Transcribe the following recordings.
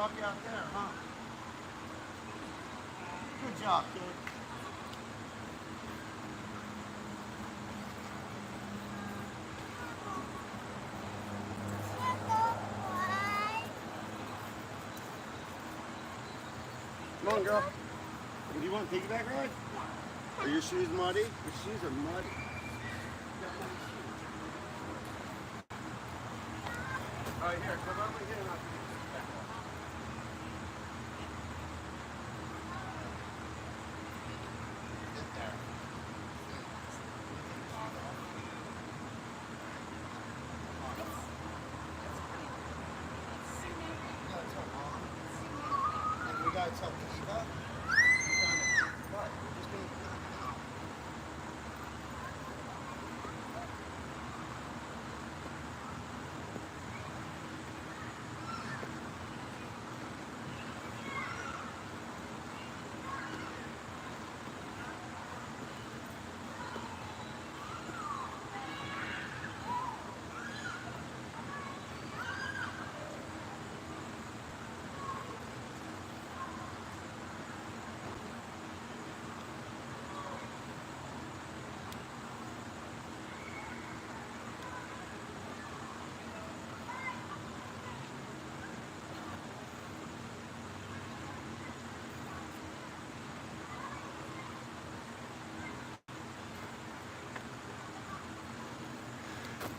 drop you out there, huh? Good job, kid. Come on, girl. Do you want a piggyback ride? Are your shoes muddy? Your shoes are muddy. All right, here, come over here and I'll give you this back. Get there. We gotta tell Eva. What? We're just gonna.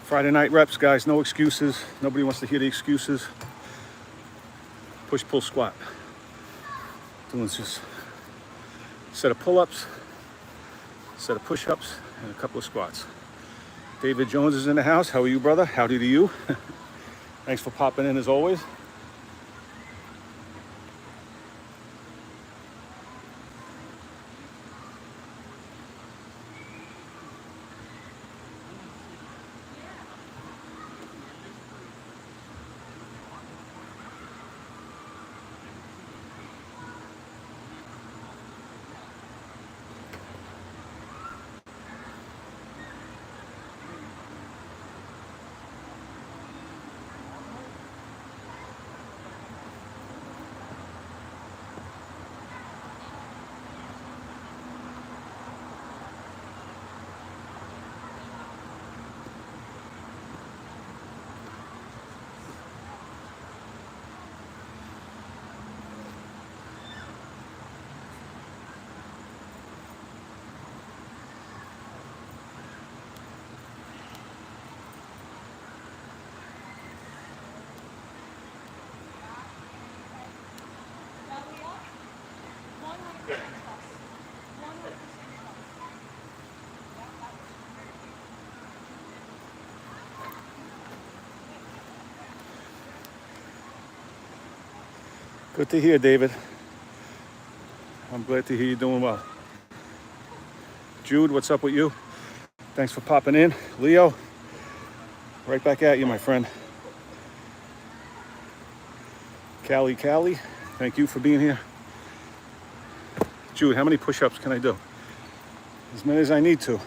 Friday night reps, guys, no excuses. Nobody wants to hear the excuses. Push, pull, squat. Doing just a set of pull-ups, set of push-ups, and a couple of squats. David Jones is in the house. How are you, brother? Howdy to you. Thanks for popping in as always. Good to hear, David. I'm glad to hear you're doing well. Jude, what's up with you? Thanks for popping in. Leo, right back at you, my friend. Callie, thank you for being here. Jude, how many push-ups can I do? As many as I need to.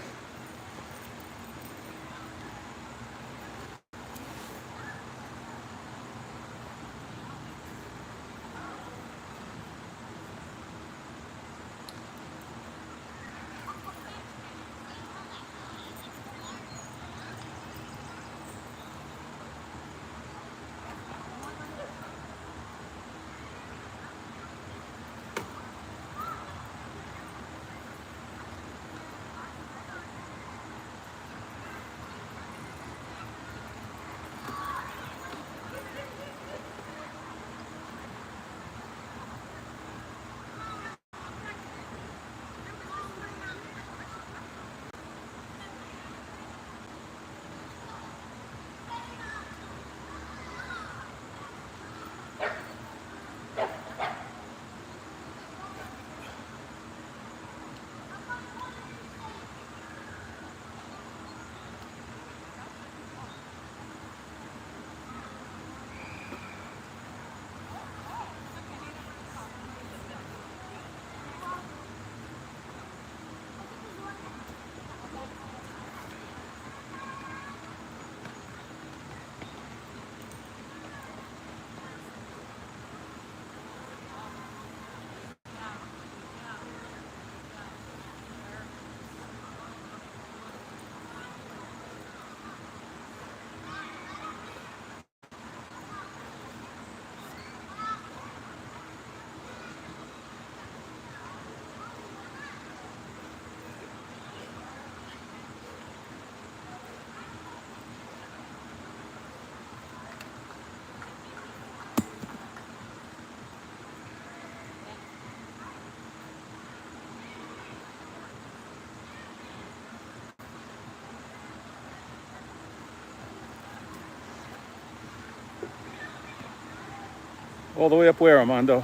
All the way up where, Armando?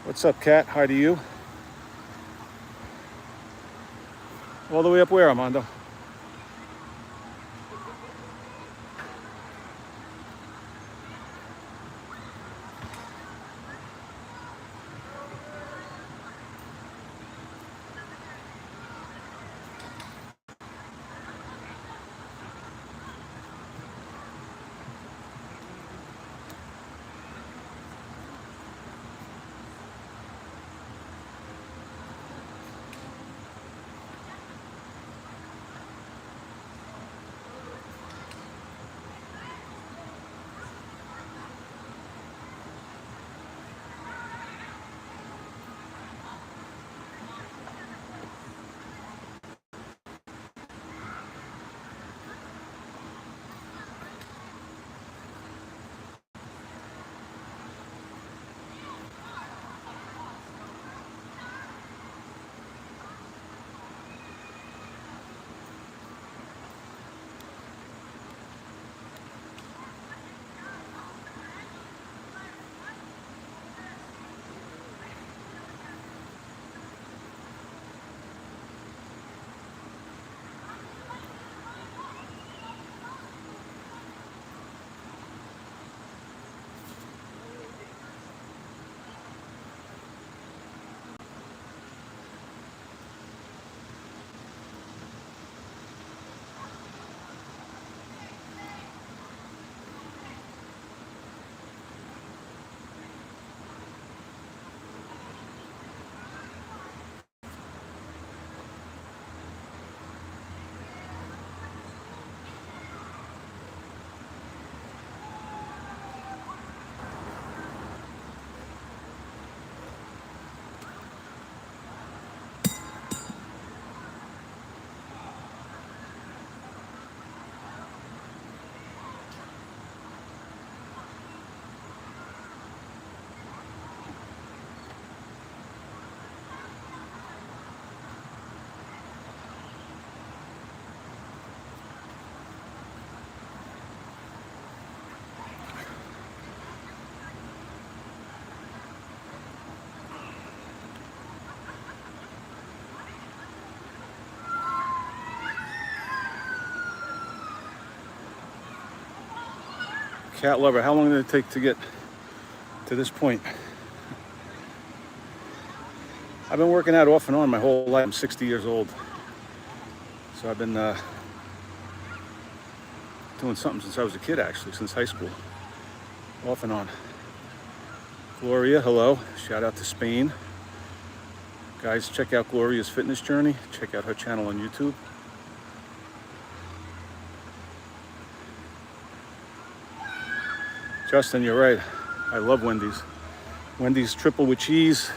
What's up, Cat? Hi to you. All the way up where, Armando? Cat lover, how long did it take to get to this point? I've been working out off and on my whole life. I'm 60 years old. So I've been doing something since I was a kid, actually, since high school. Off and on. Gloria, hello. Shout out to Spain. Guys, check out Gloria's fitness journey. Check out her channel on YouTube. Justin, you're right. I love Wendy's. Wendy's triple with cheese,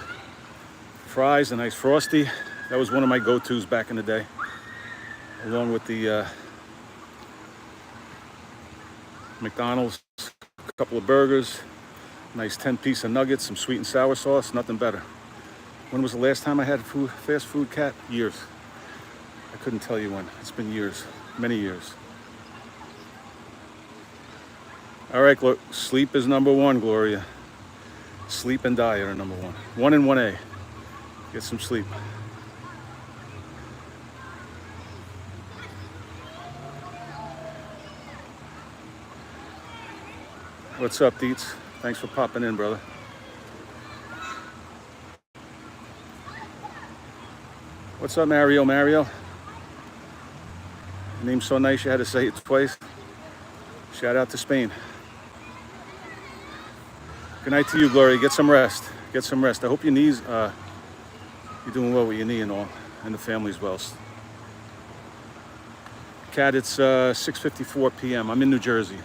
fries, a nice Frosty. That was one of my go-tos back in the day. Along with the McDonald's, a couple of burgers, nice 10-piece of nuggets, some sweet and sour sauce, nothing better. When was the last time I had fast food, Cat? Years. I couldn't tell you when. It's been years, many years. All right, sleep is number one, Gloria. Sleep and diet are number one. 1 and 1A. Get some sleep. What's up, Deets? Thanks for popping in, brother. What's up, Mario? Mario? Your name's so nice you had to say it twice. Shout out to Spain. Good night to you, Gloria. Get some rest. Get some rest. I hope your knees, you're doing well with your knee and all, and the family's well. Cat, it's 6:54 p.m. I'm in New Jersey.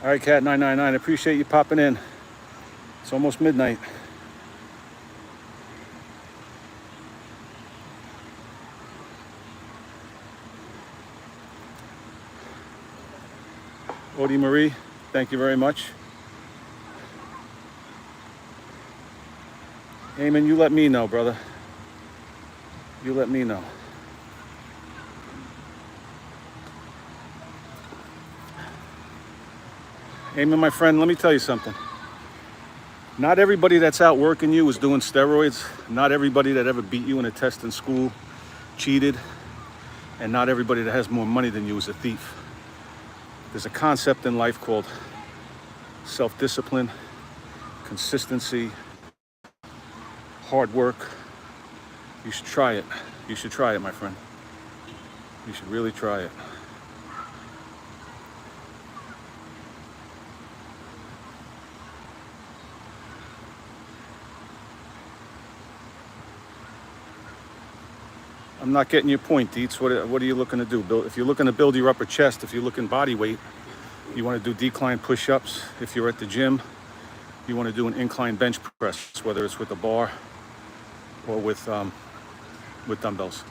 All right, Cat 999. I appreciate you popping in. It's almost midnight. Odie Marie, thank you very much. Eamon, you let me know, brother. You let me know. Eamon, my friend, let me tell you something. Not everybody that's out working you is doing steroids. Not everybody that ever beat you in a test in school cheated. And not everybody that has more money than you is a thief. There's a concept in life called self-discipline, consistency, hard work. You should try it. You should try it, my friend. You should really try it. I'm not getting your point, Dietz. What are you looking to do? If you're looking to build your upper chest, if you're looking body weight, you want to do decline push-ups. If you're at the gym, you want to do an incline bench press, whether it's with a bar or with dumbbells.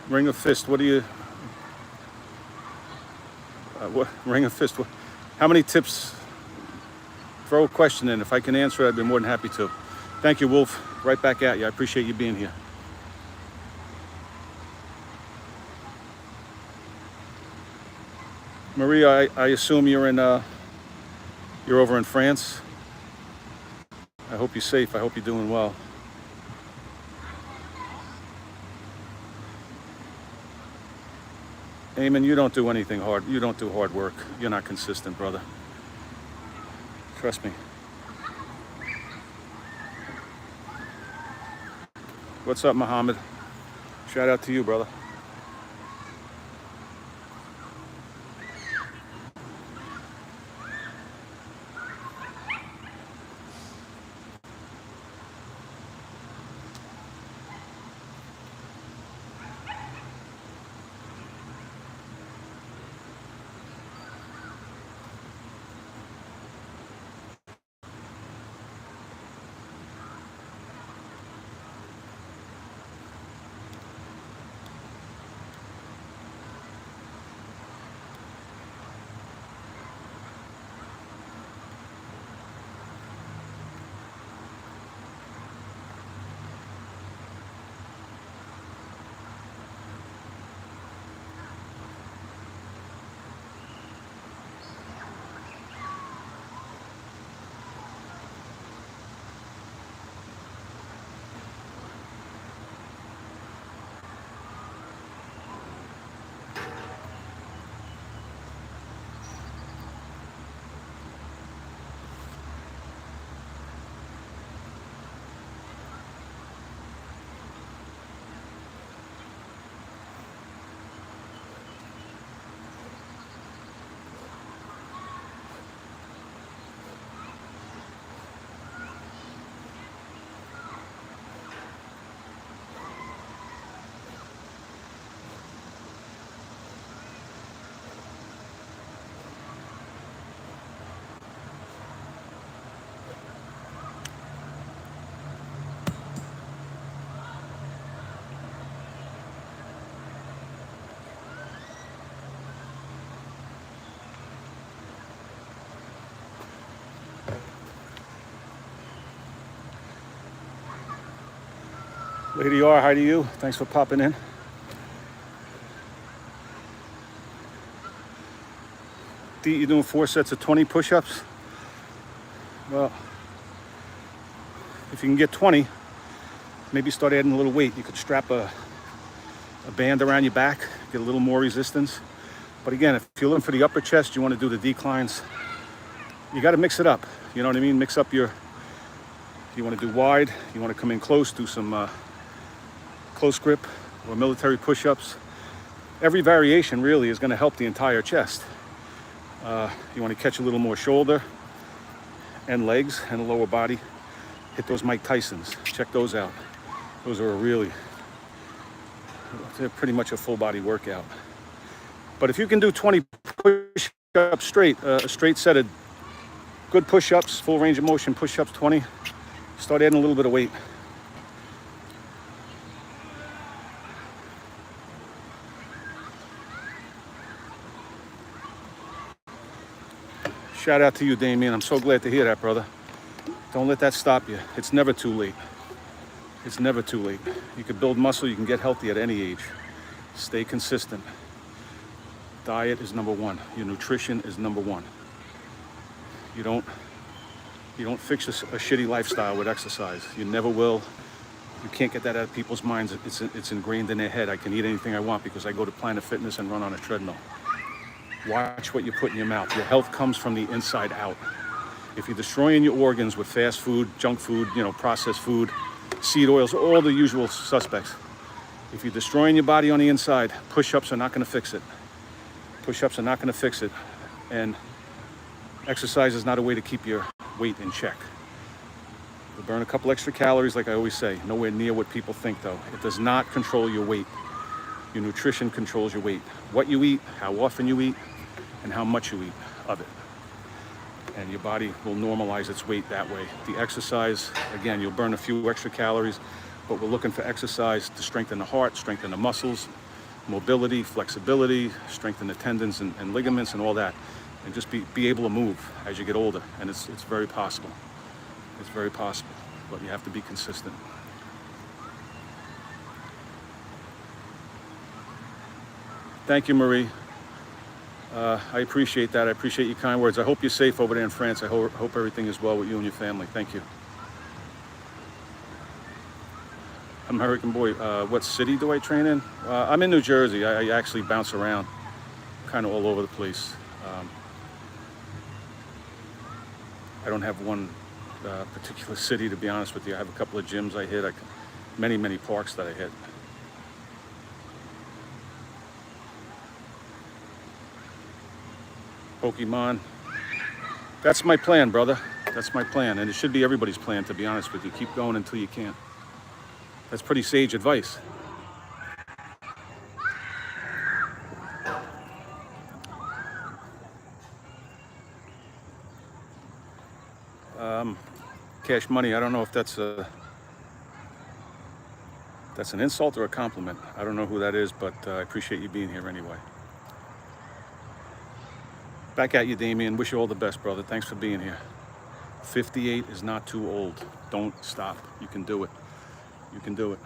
Ring of fist. What do you? What ring of fist? How many tips? Throw a question in. If I can answer it, I'd be more than happy to. Thank you, Wolf. Right back at you. I appreciate you being here. Maria, I assume you're over in France. I hope you're safe. I hope you're doing well. Eamon, you don't do anything hard. You don't do hard work. You're not consistent, brother. Trust me. What's up, Muhammad? Shout out to you, brother. Lady R, hi to you. Thanks for popping in. D, you're doing 4 sets of 20 push-ups? Well, if you can get 20, maybe start adding a little weight. You could strap a band around your back, get a little more resistance. But again, if you're looking for the upper chest, you want to do the declines, you got to mix it up. You know what I mean? Mix up you want to do wide, you want to come in close, do some close grip or military push-ups. Every variation really is going to help the entire chest. You want to catch a little more shoulder and legs and the lower body. Hit those Mike Tysons. Check those out. Those are a really They're pretty much a full body workout. But if you can do 20 push-ups straight, a straight set of good push-ups, full range of motion push-ups, 20, start adding a little bit of weight. Shout out to you, Damien. I'm so glad to hear that, brother. Don't let that stop you. It's never too late. It's never too late. You can build muscle, you can get healthy at any age. Stay consistent. Diet is number one. Your nutrition is number one. You don't fix a shitty lifestyle with exercise. You never will. You can't get that out of people's minds. It's ingrained in their head. I can eat anything I want because I go to Planet Fitness and run on a treadmill. Watch what you put in your mouth. Your health comes from the inside out. If you're destroying your organs with fast food, junk food, processed food, seed oils, all the usual suspects. If you're destroying your body on the inside, push-ups are not going to fix it. Push-ups are not going to fix it. And exercise is not a way to keep your weight in check. You burn a couple extra calories, like I always say, nowhere near what people think, though. It does not control your weight. Your nutrition controls your weight. What you eat, how often you eat, and how much you eat of it. And your body will normalize its weight that way. The exercise, again, you'll burn a few extra calories, but we're looking for exercise to strengthen the heart, strengthen the muscles, mobility, flexibility, strengthen the tendons and ligaments and all that. And just be able to move as you get older. And it's very possible. It's very possible, but you have to be consistent. Thank you, Marie. I appreciate that. I appreciate your kind words. I hope you're safe over there in France. I hope everything is well with you and your family. Thank you. American boy, what city do I train in? I'm in New Jersey. I actually bounce around kind of all over the place. I don't have one particular city, to be honest with you. I have a couple of gyms I hit, many parks that I hit. Pokemon. That's my plan, brother. That's my plan. And it should be everybody's plan, to be honest with you. Keep going until you can't. That's pretty sage advice. Cash money, I don't know if that's an insult or a compliment. I don't know who that is, but I appreciate you being here anyway. Back at you, Damien. Wish you all the best, brother. Thanks for being here. 58 is not too old. Don't stop. You can do it. You can do it.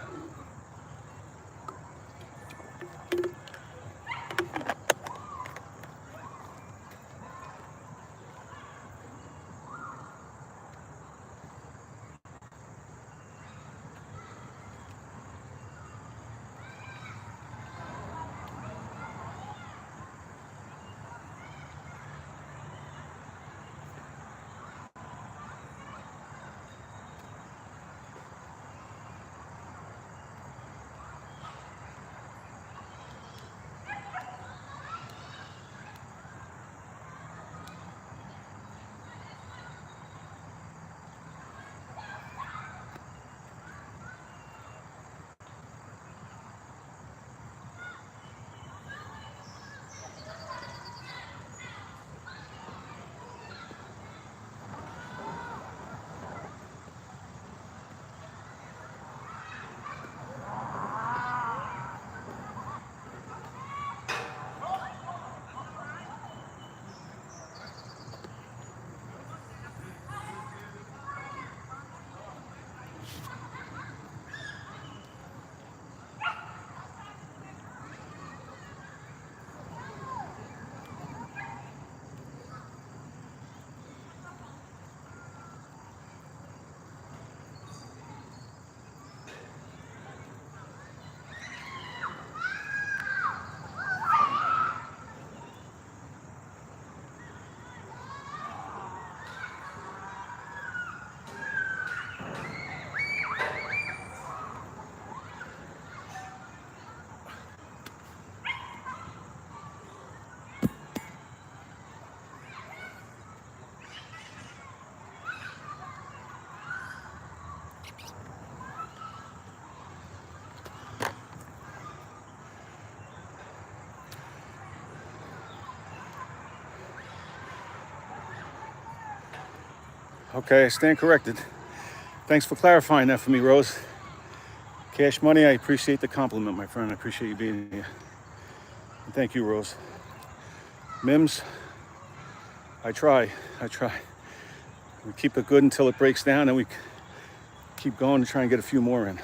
Okay, I stand corrected. Thanks for clarifying that for me, Rose. Cash Money, I appreciate the compliment, my friend. I appreciate you being here. And thank you, Rose. Mims, I try. We keep it good until it breaks down, and we keep going to try and get a few more in.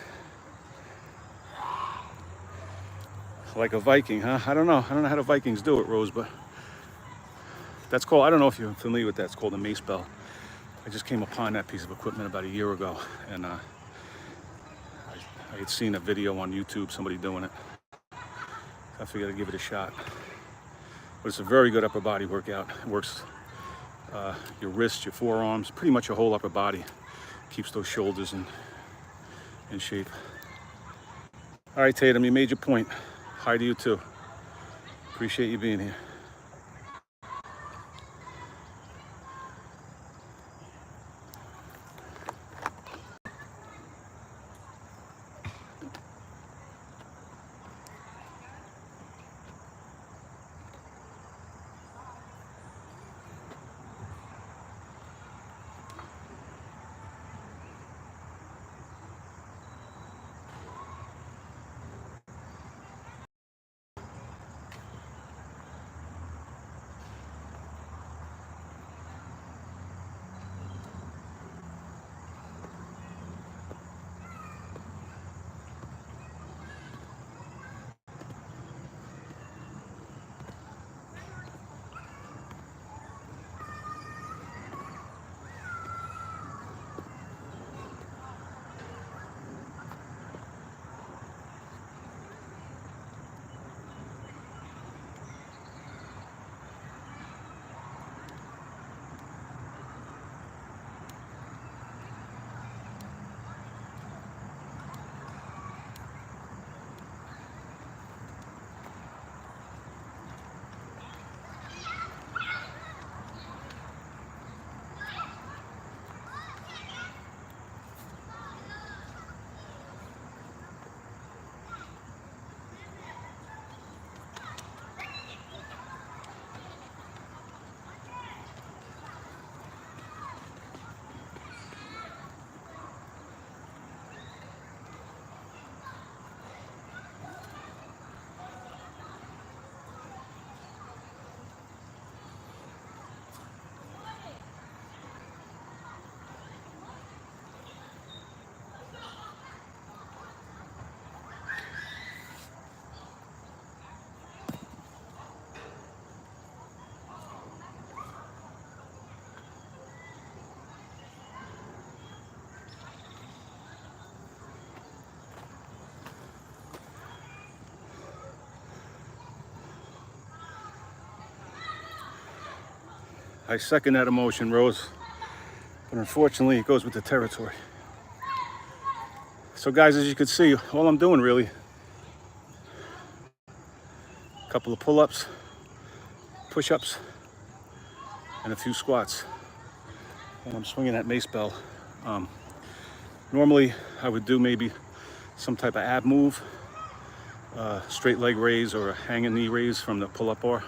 Like a Viking, huh? I don't know how the Vikings do it, Rose, but that's called, I don't know if you're familiar with that, it's called a mace bell. I just came upon that piece of equipment about a year ago, and I had seen a video on YouTube, somebody doing it. I figured I'd give it a shot. But it's a very good upper body workout. It works your wrists, your forearms, pretty much your whole upper body. Keeps those shoulders in shape. All right, Tatum, you made your point. Hi to you too. Appreciate you being here. I second that emotion, Rose. But unfortunately, it goes with the territory. So guys, as you can see, all I'm doing really, a couple of pull-ups, push-ups, and a few squats. And I'm swinging that mace bell. Normally, I would do maybe some type of ab move, straight leg raise or a hanging knee raise from the pull-up bar.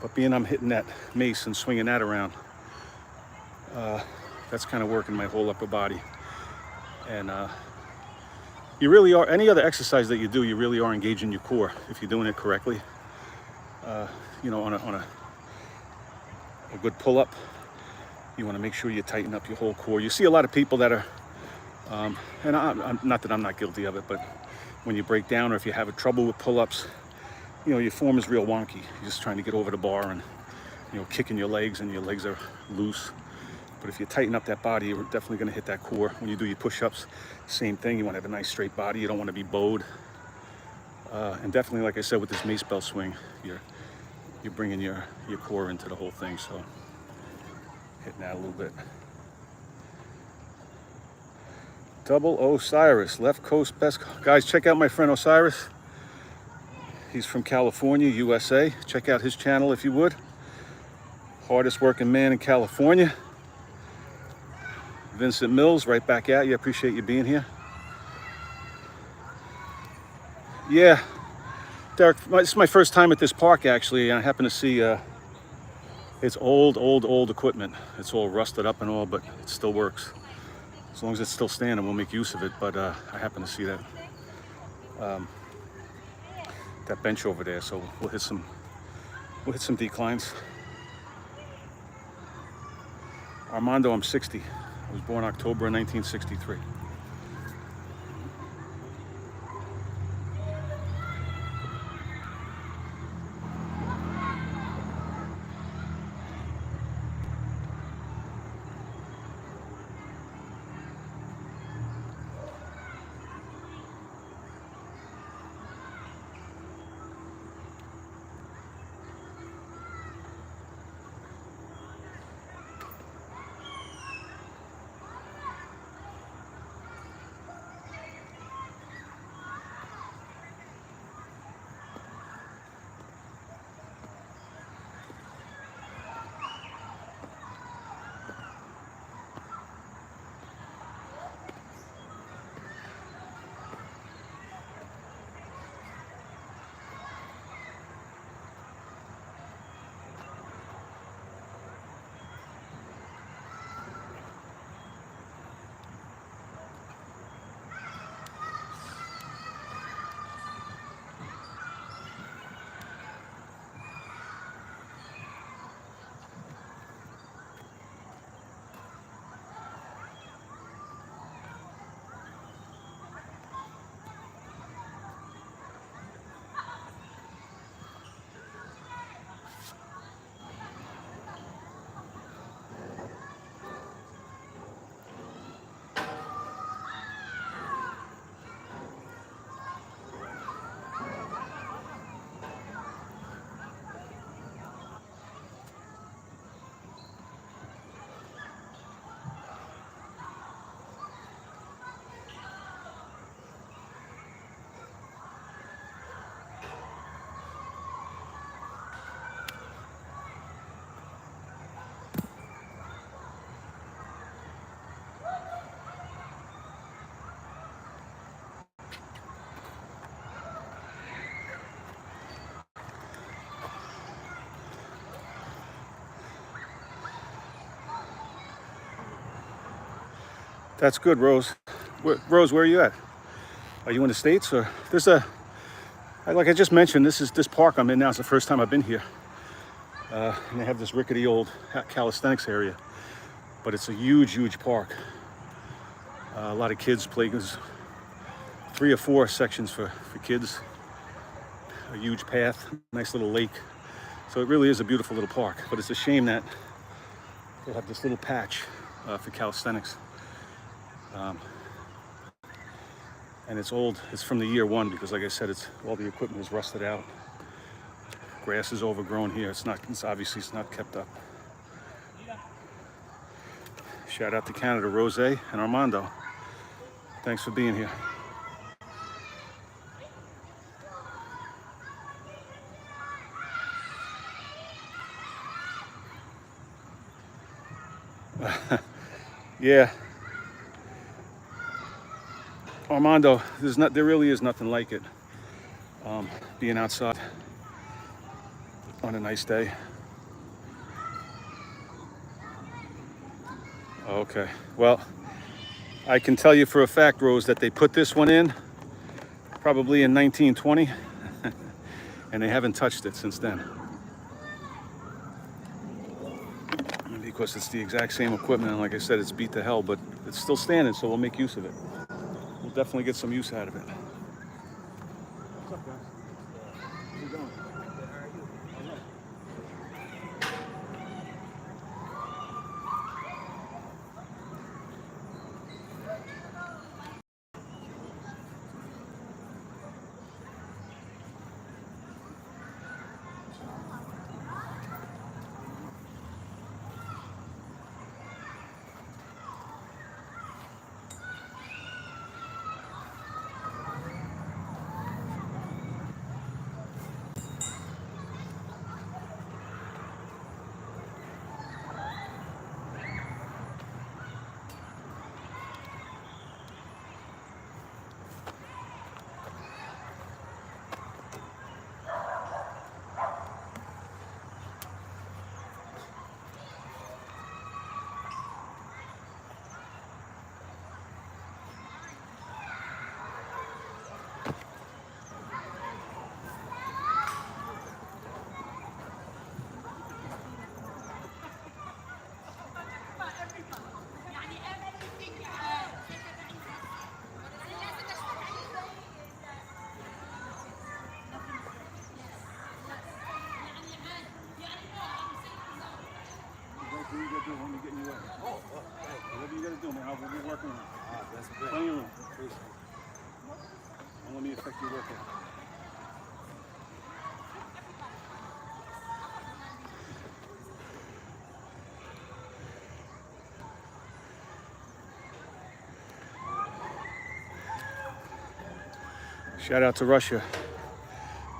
But being I'm hitting that mace and swinging that around, that's kind of working my whole upper body. And you really are, any other exercise that you do, you really are engaging your core if you're doing it correctly. You know, on a good pull-up, you want to make sure you tighten up your whole core. You see a lot of people that are, and I'm not that I'm not guilty of it, but when you break down or if you have trouble with pull-ups, you know, your form is real wonky. You're just trying to get over the bar and, you know, kicking your legs and your legs are loose. But if you tighten up that body, you're definitely going to hit that core. When you do your push-ups, same thing. You want to have a nice straight body. You don't want to be bowed. And definitely, like I said, with this mace bell swing, you're bringing your core into the whole thing. So hitting that a little bit. Double Osiris, left coast best. Guys, check out my friend Osiris. He's from California, USA. Check out his channel if you would. Hardest working man in California. Vincent Mills, right back at you. I appreciate you being here. Yeah, Derek, this is my first time at this park actually. I happen to see It's old equipment. It's all rusted up and all, but it still works. As long as it's still standing, we'll make use of it. But I happen to see that that bench over there, so we'll hit some declines. Armando, I'm 60. I was born October of 1963. That's good, Rose. Rose, where are you at? Are you in the States, or there's like I just mentioned, this park I'm in now is the first time I've been here. And they have this rickety old calisthenics area, but it's a huge park. A lot of kids play. There's 3 or 4 sections for kids. A huge path, nice little lake. So it really is a beautiful little park, but it's a shame that they have this little patch for calisthenics. And it's old. It's from the year 1 because, like I said, all the equipment is rusted out. Grass is overgrown here. It's obviously not kept up. Shout out to Canada, Rose and Armando. Thanks for being here. Yeah. Armando, there really is nothing like it. Being outside on a nice day. Okay, well, I can tell you for a fact, Rose, that they put this one in probably in 1920, and they haven't touched it since then. Because it's the exact same equipment, and like I said, it's beat to hell, but it's still standing, so we'll make use of it. We'll definitely get some use out of it. What's up, guys? How you doing? Keep looking. Shout out to Russia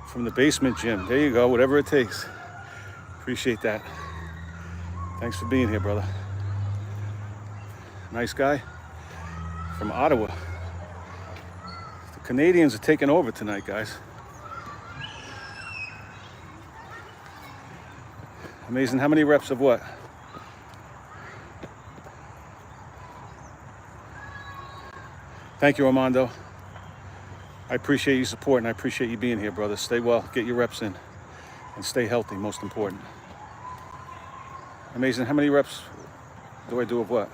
from the basement gym. There you go, whatever it takes. Appreciate that. Thanks for being here, brother. Nice guy from Ottawa. The Canadians are taking over tonight, guys. Amazing. How many reps of what? Thank you, Armando. I appreciate your support and I appreciate you being here, brother. Stay well, get your reps in, and stay healthy, most important. Amazing. How many reps do I do of what?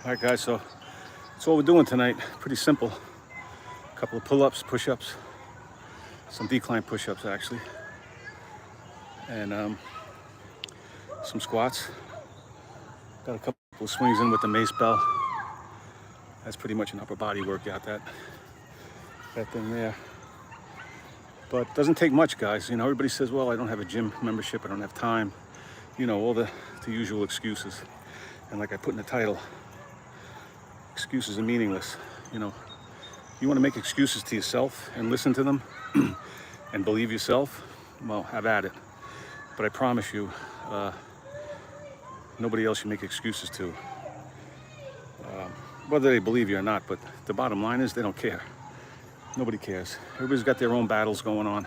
All right, guys, so that's all we're doing tonight. Pretty simple. A couple of pull-ups, push-ups, some decline push-ups, actually, and some squats. Got a couple of swings in with the mace bell. That's pretty much an upper body workout, that thing there. But it doesn't take much, guys. You know, everybody says, well, I don't have a gym membership, I don't have time. You know, all the usual excuses. And like I put in the title, excuses are meaningless. You know, you want to make excuses to yourself and listen to them and believe yourself, well, have at it. But I promise you, nobody else you make excuses to, whether they believe you or not. But the bottom line is they don't care. Nobody cares. Everybody's got their own battles going on.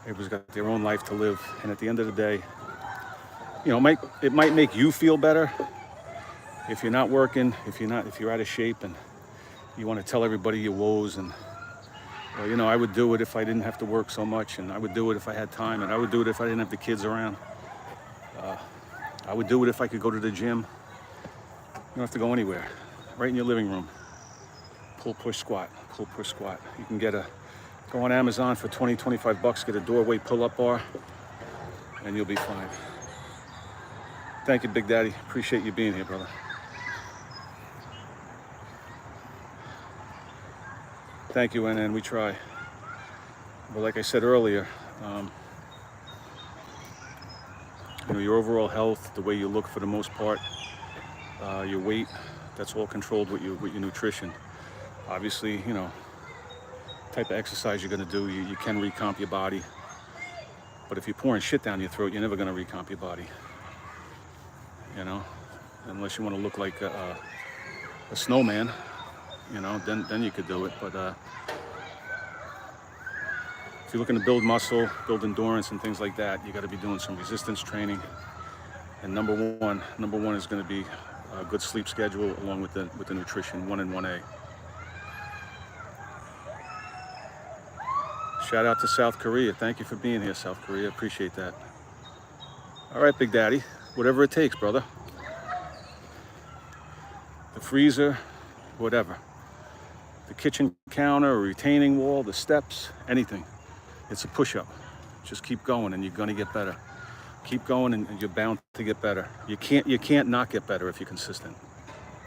Everybody's got their own life to live. And at the end of the day, you know, it might make you feel better if you're not working, if you're out of shape and you want to tell everybody your woes and, well, you know, I would do it if I didn't have to work so much, and I would do it if I had time, and I would do it if I didn't have the kids around. I would do it if I could go to the gym. You don't have to go anywhere. Right in your living room. Pull, push, squat. Pull, push, squat. You can go on Amazon for 20, 25 bucks, get a doorway pull-up bar, and you'll be fine. Thank you, Big Daddy. Appreciate you being here, brother. Thank you, and we try. But like I said earlier, you know, your overall health, the way you look for the most part, your weight, that's all controlled with your nutrition. Obviously, you know, type of exercise you're gonna do, you can recomp your body. But if you're pouring shit down your throat, you're never gonna recomp your body. You know, unless you want to look like a snowman, you know, then you could do it. But if you're looking to build muscle, build endurance and things like that, you got to be doing some resistance training. And number one is going to be a good sleep schedule along with the nutrition, 1 and 1A. Shout out to South Korea. Thank you for being here, South Korea. Appreciate that. All right, Big Daddy. Whatever it takes, brother. The freezer, whatever. The kitchen counter, a retaining wall, the steps, anything. It's a push-up. Just keep going and you're gonna get better. Keep going and you're bound to get better. You can't not get better if you're consistent.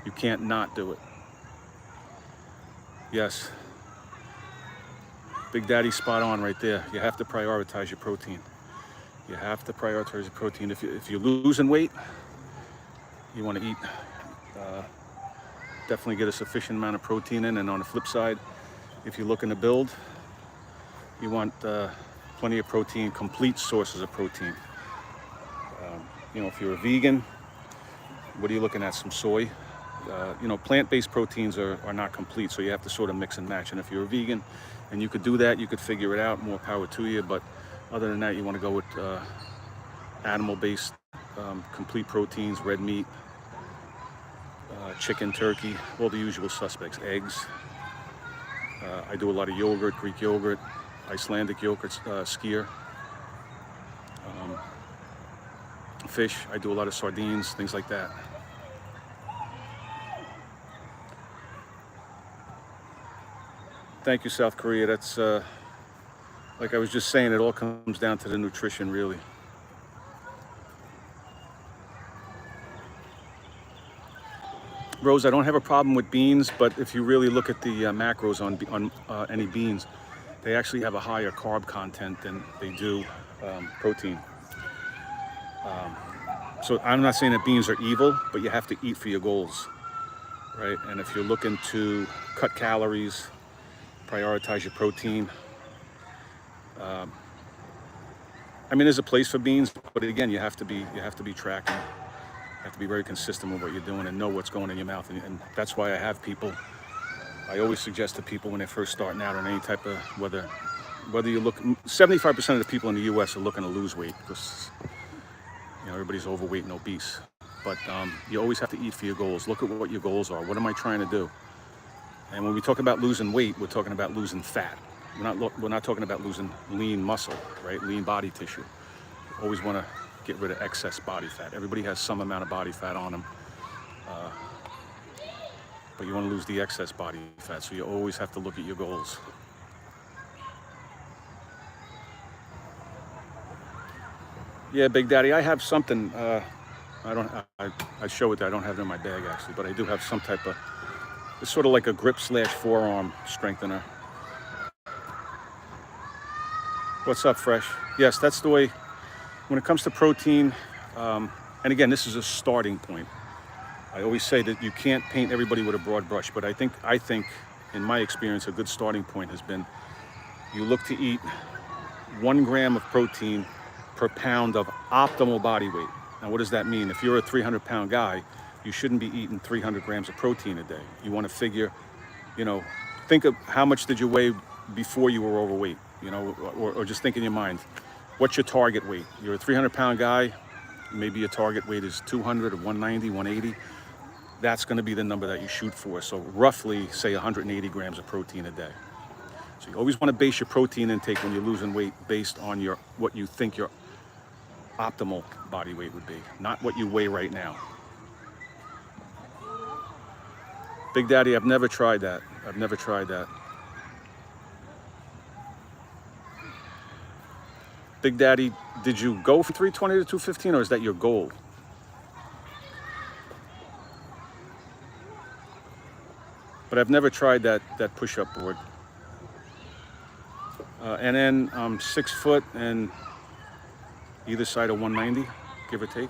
You can't not do it. Yes. Big Daddy spot on right there. You have to prioritize your protein. You have to prioritize your protein. If you're losing weight, you want to eat, definitely get a sufficient amount of protein in. And on the flip side, if you're looking to build, you want plenty of protein, complete sources of protein. You know, if you're a vegan, what are you looking at? Some soy. You know, plant-based proteins are not complete, so you have to sort of mix and match. And if you're a vegan and you could do that, you could figure it out, more power to you. But other than that, you want to go with animal-based complete proteins, red meat, chicken, turkey, all the usual suspects, eggs. I do a lot of yogurt, Greek yogurt, Icelandic yogurt, skyr. Fish, I do a lot of sardines, things like that. Thank you, South Korea. That's, like I was just saying, it all comes down to the nutrition, really. Rose, I don't have a problem with beans, but if you really look at the macros on any beans, they actually have a higher carb content than they do protein. So I'm not saying that beans are evil, but you have to eat for your goals, right? And if you're looking to cut calories, prioritize your protein. I mean, there's a place for beans, but again, you have to be tracking. You have to be very consistent with what you're doing and know what's going in your mouth. And that's why I have people. I always suggest to people when they're first starting out on any type of whether you look. 75% of the people in the U.S. are looking to lose weight because you know everybody's overweight and obese. But you always have to eat for your goals. Look at what your goals are. What am I trying to do? And when we talk about losing weight, we're talking about losing fat. We're not talking about losing lean muscle, right? Lean body tissue. You always want to get rid of excess body fat. Everybody has some amount of body fat on them, but you want to lose the excess body fat. So you always have to look at your goals. Yeah, Big Daddy, I have something. I show it. I don't have it in my bag actually, but I do have some type of. It's sort of like a grip / forearm strengthener. What's up, Fresh? Yes, that's the way. When it comes to protein, and again, this is a starting point. I always say that you can't paint everybody with a broad brush, but I think, in my experience, a good starting point has been you look to eat 1 gram of protein per pound of optimal body weight. Now, what does that mean? If you're a 300-pound guy, you shouldn't be eating 300 grams of protein a day. You want to figure, you know, think of how much did you weigh before you were overweight, you know, or just think in your mind, what's your target weight? You're a 300-pound guy, maybe your target weight is 200 or 190, 180. That's going to be the number that you shoot for. So roughly, say 180 grams of protein a day. So you always want to base your protein intake when you're losing weight based on what you think your optimal body weight would be, not what you weigh right now. Big Daddy, I've never tried that. I've never tried that. Big Daddy, did you go from 320 to 215, or is that your goal? But I've never tried that push-up board. And then I'm 6 foot and either side of 190, give or take.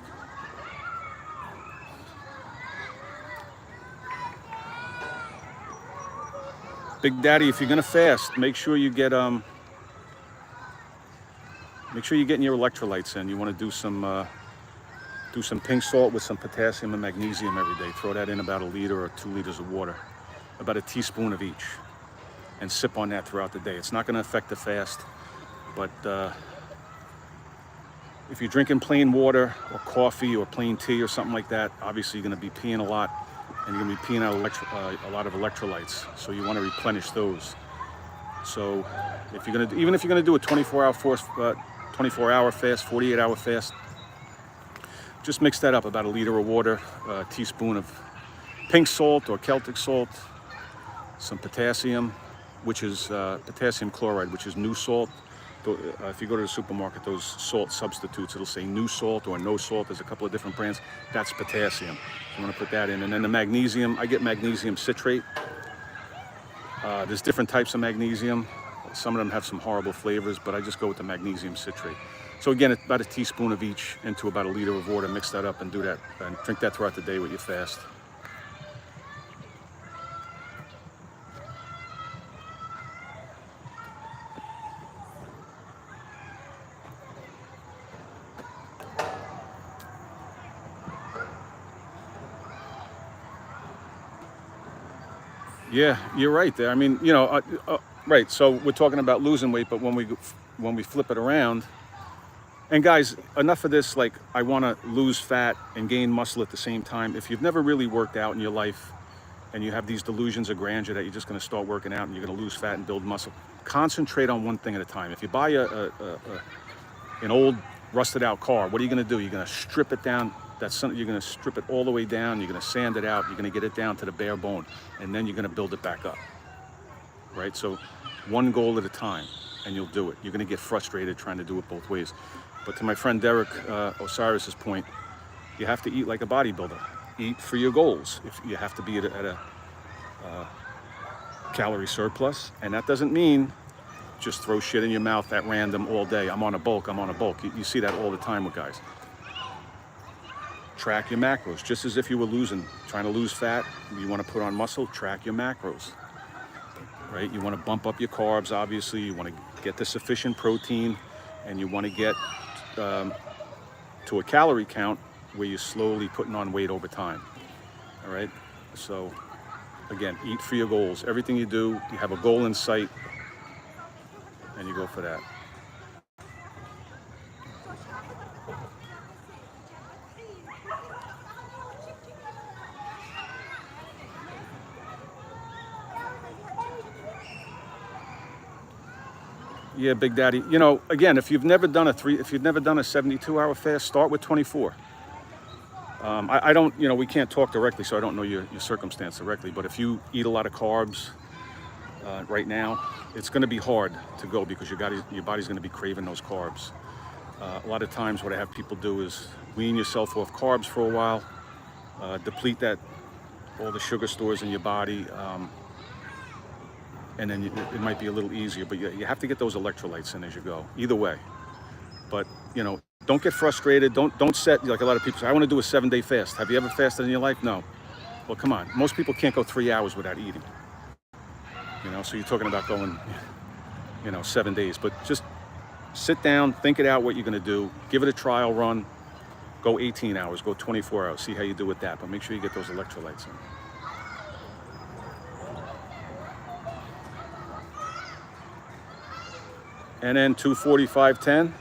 Big Daddy, if you're gonna fast, make sure you get you're getting your electrolytes in. You want to do some pink salt with some potassium and magnesium every day. Throw that in about 1 liter or 2 liters of water, about a teaspoon of each, and sip on that throughout the day. It's not going to affect the fast, but If you're drinking plain water or coffee or plain tea or something like that, obviously you're going to be peeing a lot, and you're going to be peeing out a lot of electrolytes. So you want to replenish those. So if you're going to, even if you're going to do a 24-hour fast, 48-hour fast, just mix that up. About a liter of water, a teaspoon of pink salt or Celtic salt, some potassium, which is potassium chloride, which is new salt. If you go to the supermarket, those salt substitutes, it'll say new salt or no salt. There's a couple of different brands. That's potassium. You want to put that in. And then the magnesium, I get magnesium citrate. There's different types of magnesium. Some of them have some horrible flavors, but I just go with the magnesium citrate. So again, it's about a teaspoon of each into about a liter of water. Mix that up and do that. And drink that throughout the day with your fast. Yeah, you're right there. I mean, you know, right. So we're talking about losing weight, but when we flip it around, and guys, enough of this. Like, I want to lose fat and gain muscle at the same time. If you've never really worked out in your life, and you have these delusions of grandeur that you're just going to start working out and you're going to lose fat and build muscle, concentrate on one thing at a time. If you buy an old rusted out car, what are you going to do? You're going to strip it down. You're going to strip it all the way down. You're going to sand it out. You're going to get it down to the bare bone, and then you're going to build it back up. Right? So one goal at a time, and you'll do it. You're going to get frustrated trying to do it both ways. But to my friend Derek Osiris's point, you have to eat like a bodybuilder. Eat for your goals. If you have to be at a calorie surplus, and that doesn't mean just throw shit in your mouth at random all day. I'm on a bulk. You see that all the time with guys. Track your macros, just as if you were trying to lose fat. You want to put on muscle, track your macros, right? You want to bump up your carbs, obviously. You want to get the sufficient protein, and you want to get to a calorie count where you're slowly putting on weight over time, all right? So, again, eat for your goals. Everything you do, you have a goal in sight, and you go for that. Yeah, Big Daddy. You know, again, if you've never done a 72-hour fast, start with 24. I don't, you know, we can't talk directly, so I don't know your circumstance directly. But if you eat a lot of carbs right now, it's going to be hard to go because your body's going to be craving those carbs. A lot of times, what I have people do is wean yourself off carbs for a while, deplete all the sugar stores in your body. And then it might be a little easier, but you have to get those electrolytes in as you go, either way. But, you know, don't get frustrated. Don't set, like a lot of people say, I want to do a 7-day fast. Have you ever fasted in your life? No. Well, come on. Most people can't go 3 hours without eating. You know, so you're talking about going, 7 days. But just sit down, think it out what you're going to do. Give it a trial run. Go 18 hours, go 24 hours. See how you do with that. But make sure you get those electrolytes in. And then 2:45:10.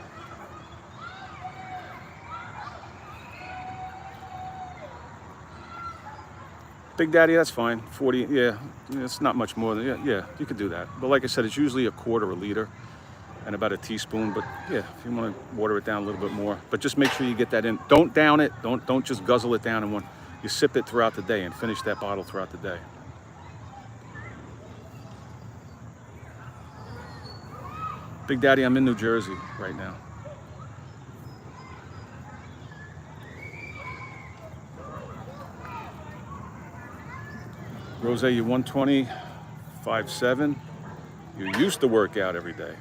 Big Daddy, that's fine. 40, yeah, it's not much more than, yeah, you could do that. But like I said, it's usually a quarter a liter and about a teaspoon. But yeah, if you want to water it down a little bit more, but just make sure you get that in. Don't down it. Don't just guzzle it down in one. You sip it throughout the day and finish that bottle throughout the day. Big Daddy, I'm in New Jersey right now. Rose, you're 120, 5'7". You used to work out every day.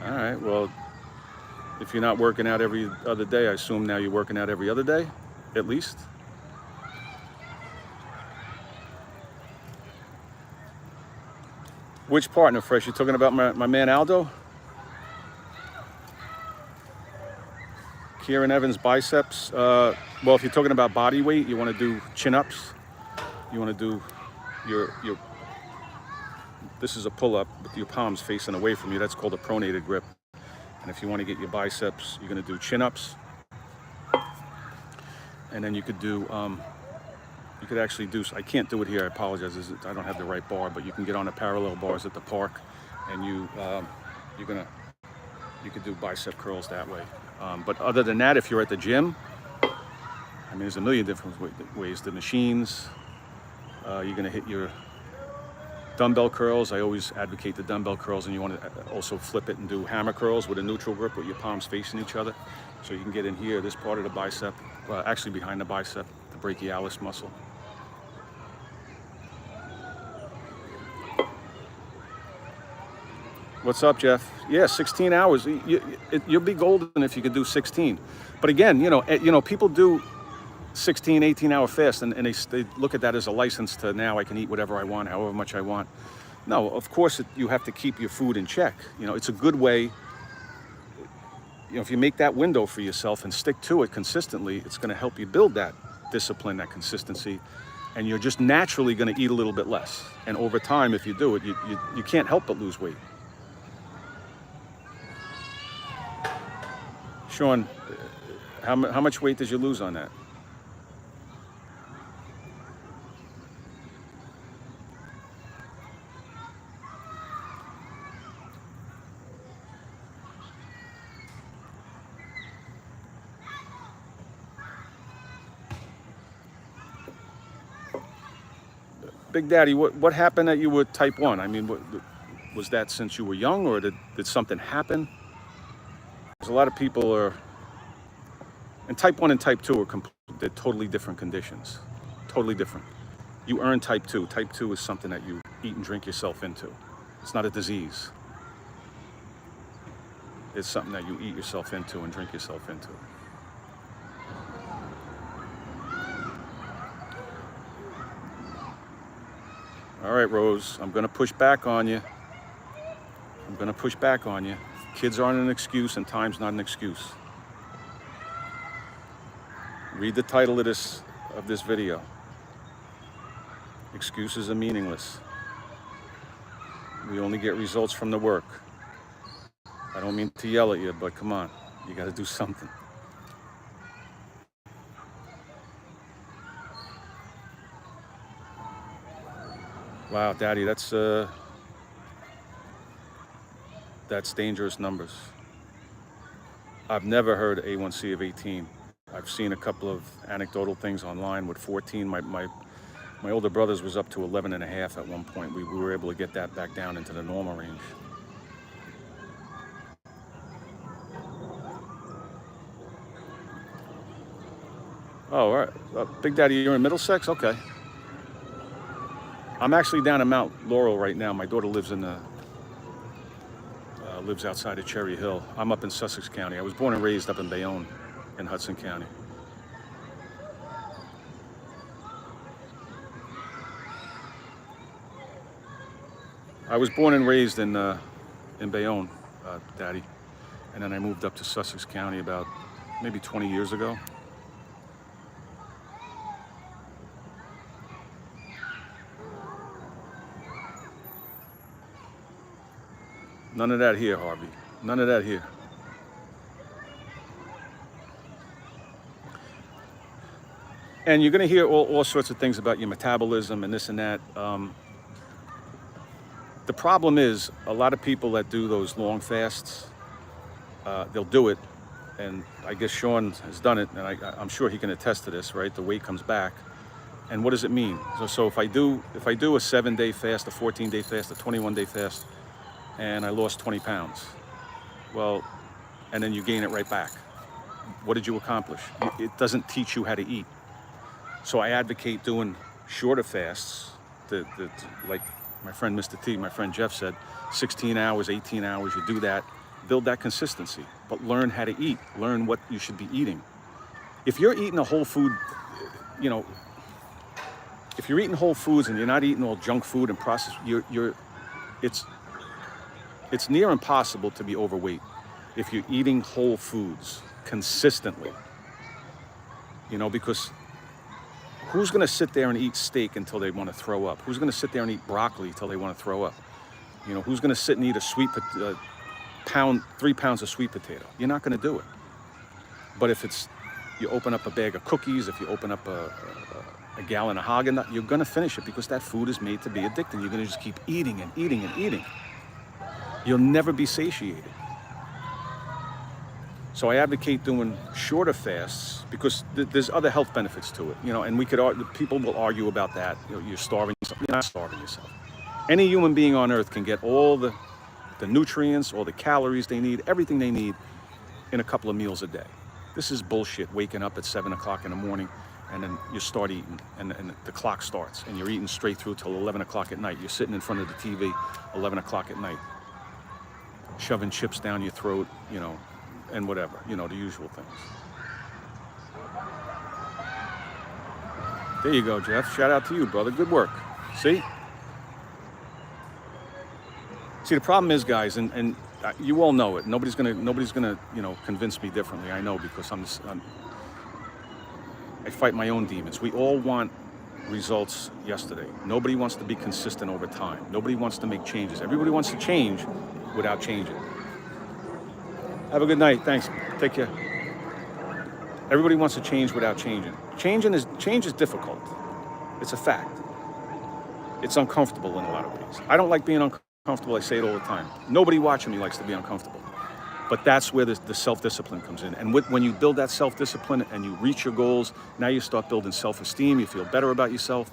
All right, well, if you're not working out every other day, I assume now you're working out every other day, at least? Which partner, Fresh? You talking about my man Aldo? Kieran Evans biceps. Well, if you're talking about body weight, you want to do chin-ups. You want to do your. This is a pull-up with your palms facing away from you. That's called a pronated grip. And if you want to get your biceps, you're going to do chin-ups. And then you could do, you could actually do, I can't do it here, I apologize, I don't have the right bar, but you can get on the parallel bars at the park, and you could do bicep curls that way. But other than that, if you're at the gym, I mean, there's a million different ways. The machines, you're gonna hit your dumbbell curls. I always advocate the dumbbell curls, and you want to also flip it and do hammer curls with a neutral grip with your palms facing each other. So you can get in here, this part of the bicep, actually behind the bicep, the brachialis muscle. What's up, Jeff? Yeah, 16 hours. You'll be golden if you could do 16. But again, you know, people do 16, 18-hour fast, and they look at that as a license to now I can eat whatever I want, however much I want. No, of course you have to keep your food in check. You know, it's a good way. You know, if you make that window for yourself and stick to it consistently, it's going to help you build that discipline, that consistency, and you're just naturally going to eat a little bit less. And over time, if you do it, you can't help but lose weight. Sean, how much weight did you lose on that? Big Daddy, what happened that you were type 1? I mean, was that since you were young, or did something happen? There's a lot of people are, and type 1 and type 2 are they're totally different conditions, totally different. You earn type 2. Type 2 is something that you eat and drink yourself into. It's not a disease. It's something that you eat yourself into and drink yourself into. All right, Rose, I'm gonna push back on you. I'm gonna push back on you. Kids aren't an excuse, and time's not an excuse. Read the title of this video. Excuses are meaningless. We only get results from the work. I don't mean to yell at you, but come on, you gotta do something. Wow, Daddy, that's dangerous numbers. I've never heard A1C of 18. I've seen a couple of anecdotal things online with 14. My older brother's was up to 11.5 at one point. We were able to get that back down into the normal range. Oh, all right. Big Daddy, you're in Middlesex? Okay. I'm actually down in Mount Laurel right now. My daughter lives lives outside of Cherry Hill. I'm up in Sussex County. I was born and raised up in Bayonne in Hudson County. I was born and raised in Bayonne, Daddy, and then I moved up to Sussex County about maybe 20 years ago. None of that here, Harvey. None of that here. And you're gonna hear all sorts of things about your metabolism and this and that. The problem is, a lot of people that do those long fasts, they'll do it, and I guess Sean has done it, and I'm sure he can attest to this, right? The weight comes back. And what does it mean? So if I do a 7-day fast, a 14-day fast, a 21-day fast, and I lost 20 pounds. Well, and then you gain it right back. What did you accomplish? It doesn't teach you how to eat. So I advocate doing shorter fasts, like my friend Mr. T, my friend Jeff said, 16 hours, 18 hours, you do that, build that consistency, but learn how to eat, learn what you should be eating. If you're eating a whole food, you know, if you're eating whole foods and you're not eating all junk food and processed, it's near impossible to be overweight if you're eating whole foods consistently. You know, because who's gonna sit there and eat steak until they wanna throw up? Who's gonna sit there and eat broccoli until they wanna throw up? You know, who's gonna sit and eat a 3 pounds of sweet potato. You're not going to do it. But if you open up a bag of cookies, if you open up a gallon of Haagen-Dazs, you're going to finish it because that food is made to be addicting. You're going to just keep eating and eating and eating. You'll never be satiated. So I advocate doing shorter fasts because there's other health benefits to it, and people will argue about that. You're starving yourself. You're not starving yourself. Any human being on earth can get all the nutrients, all the calories they need, everything they need in a couple of meals a day. This is bullshit, waking up at 7 o'clock in the morning and then you start eating and the clock starts and you're eating straight through till 11 o'clock at night. You're sitting in front of the TV 11 o'clock at night, shoving chips down your throat, and whatever, the usual things. There you go, Jeff. Shout out to you, brother. Good work. See, the problem is, guys, and you all know it. Nobody's gonna, convince me differently. I know because I fight my own demons. We all want results yesterday. Nobody wants to be consistent over time. Nobody wants to make changes. Everybody wants to change without changing. Have a good night. Thanks. Take care. Everybody wants to change without changing. Change is difficult. It's a fact. It's uncomfortable in a lot of ways. I don't like being uncomfortable. I say it all the time. Nobody watching me likes to be uncomfortable. But that's where the self-discipline comes in. And when you build that self-discipline and you reach your goals, now you start building self-esteem. You feel better about yourself.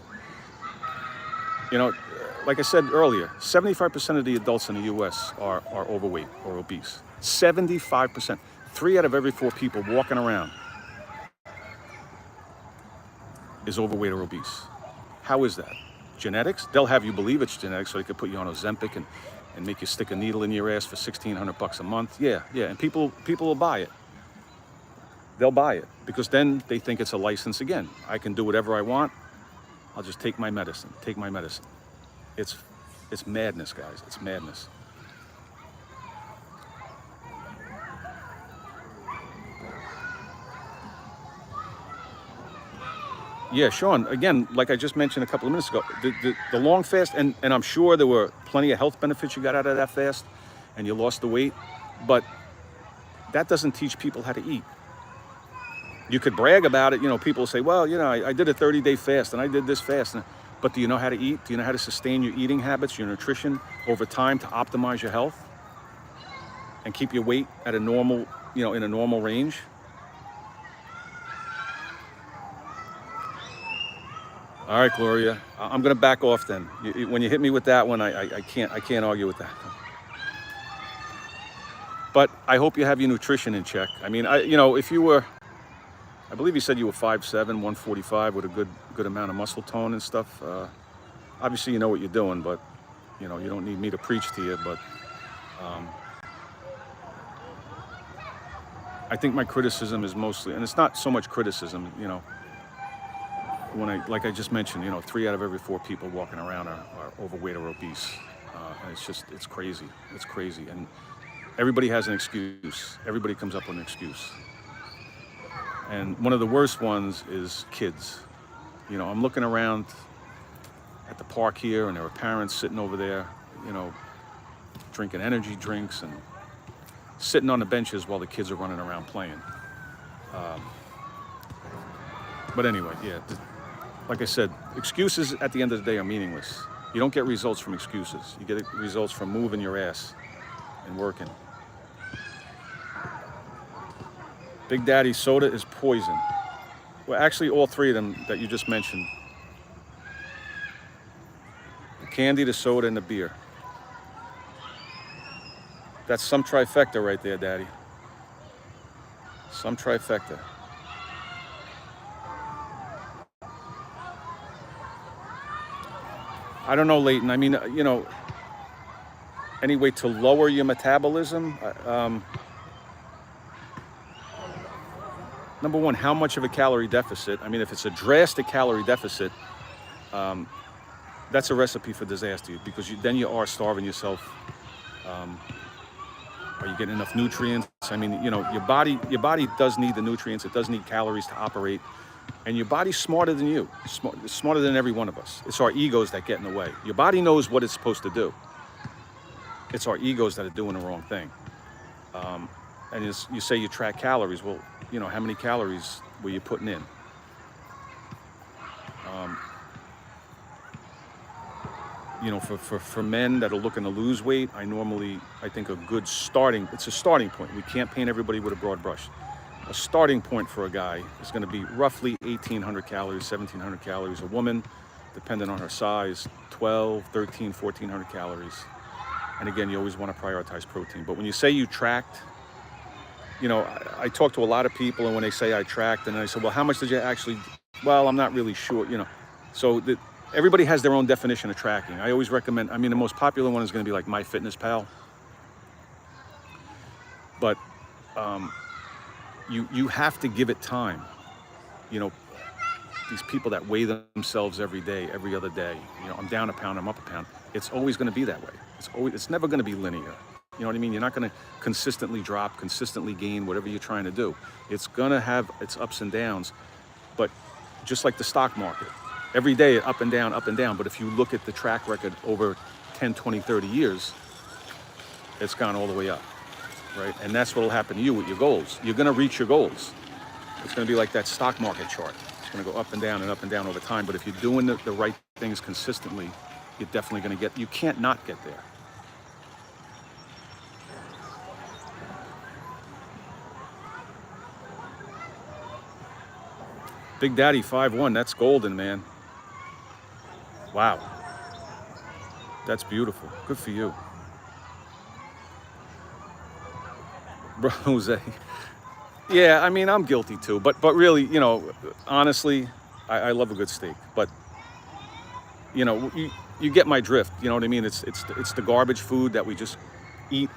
Like I said earlier, 75% of the adults in the U.S. are overweight or obese. 75%. 3 out of every 4 people walking around is overweight or obese. How is that? Genetics? They'll have you believe it's genetics so they could put you on Ozempic and make you stick a needle in your ass for $1,600 a month. Yeah. And people will buy it. They'll buy it because then they think it's a license again. I can do whatever I want. I'll just take my medicine. It's madness, guys. It's madness. Yeah, Sean, again, like I just mentioned a couple of minutes ago, the long fast, and I'm sure there were plenty of health benefits you got out of that fast, and you lost the weight, but that doesn't teach people how to eat. You could brag about it, people say, well, I did a 30-day fast, and I did this fast, but do you know how to eat? Do you know how to sustain your eating habits, your nutrition over time to optimize your health and keep your weight at a normal, in a normal range? All right, Gloria, I'm going to back off then. When you hit me with that one, I can't argue with that. But I hope you have your nutrition in check. I mean, if you were, I believe you said you were 5'7", 145 with a good amount of muscle tone and stuff. Obviously, you know what you're doing, but you don't need me to preach to you. But I think my criticism is mostly, and it's not so much criticism, like I just mentioned, 3 out of every 4 people walking around are overweight or obese. And it's crazy. It's crazy. And everybody has an excuse. Everybody comes up with an excuse. And one of the worst ones is kids. I'm looking around at the park here and there are parents sitting over there, drinking energy drinks and sitting on the benches while the kids are running around playing. But anyway, yeah. Like I said, excuses at the end of the day are meaningless. You don't get results from excuses. You get results from moving your ass and working. Big Daddy soda is poison. Well, actually, all 3 of them that you just mentioned. The candy, the soda, and the beer. That's some trifecta right there, Daddy. Some trifecta. I don't know, Leighton. I mean, any way to lower your metabolism? Number one, how much of a calorie deficit? I mean, if it's a drastic calorie deficit, that's a recipe for disaster because then you are starving yourself. Are you getting enough nutrients? I mean, your body does need the nutrients. It does need calories to operate. And your body's smarter than you, smarter than every one of us. It's our egos that get in the way. Your body knows what it's supposed to do. It's our egos that are doing the wrong thing. And you say you track calories. Well, you know, how many calories were you putting in? You know, for men that are looking to lose weight, I think a good starting, it's a starting point. We can't paint everybody with a broad brush. A starting point for a guy is going to be roughly 1,800 calories, 1,700 calories. A woman, depending on her size, 12, 13, 1,400 calories. And again, you always want to prioritize protein. But when you say you tracked, you know, I talk to a lot of people, and when they say I tracked, and I say, well, how much did you actually, well, I'm not really sure, you know. So everybody has their own definition of tracking. I always recommend, I mean, the most popular one is going to be like MyFitnessPal. But you have to give it time. You know, these people that weigh themselves every day, every other day, you know, I'm down a pound, I'm up a pound. It's always going to be that way. It's never going to be linear. You know what I mean? You're not going to consistently drop, consistently gain, whatever you're trying to do. It's going to have its ups and downs. But just like the stock market, every day up and down, up and down. But if you look at the track record over 10, 20, 30 years, it's gone all the way up, right? And that's what will happen to you with your goals. You're going to reach your goals. It's going to be like that stock market chart. It's going to go up and down over time. But if you're doing the right things consistently, you're definitely going to you can't not get there. Big Daddy 5'1", that's golden, man. Wow. That's beautiful. Good for you. Bro, Jose. Yeah, I mean, I'm guilty too. But really, you know, honestly, I love a good steak. But, you know, you get my drift. You know what I mean? It's the garbage food that we just eat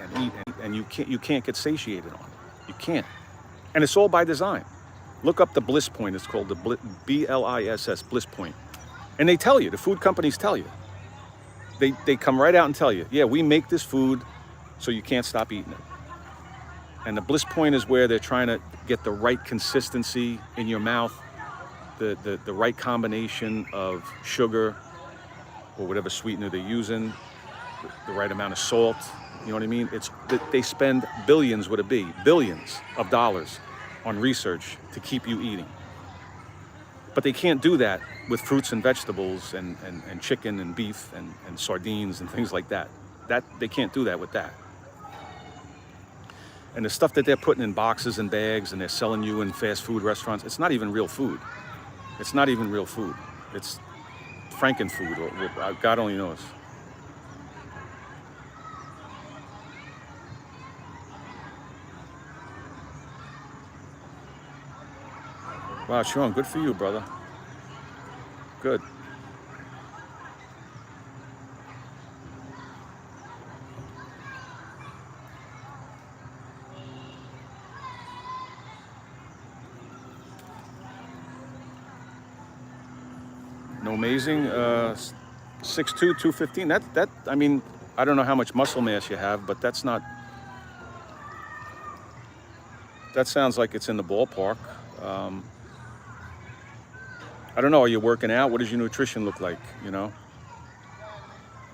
and you can't get satiated on. You can't. And it's all by design. Look up the Bliss Point. It's called the BLISS, Bliss Point. And they tell you, the food companies tell you. They come right out and tell you, yeah, we make this food so you can't stop eating it. And the Bliss Point is where they're trying to get the right consistency in your mouth, the right combination of sugar or whatever sweetener they're using, the right amount of salt. You know what I mean? They spend billions with a B, billions of dollars on research to keep you eating. But they can't do that with fruits and vegetables and chicken and beef and sardines and things like that. They can't do that with that. And the stuff that they're putting in boxes and bags and they're selling you in fast food restaurants, it's not even real food. It's not even real food. It's Frankenfood, or God only knows. Wow, Sean, good for you, brother. Good. No amazing. 6'2", 215. That I mean, I don't know how much muscle mass you have, but that's not. That sounds like it's in the ballpark. I don't know, are you working out? What does your nutrition look like, you know?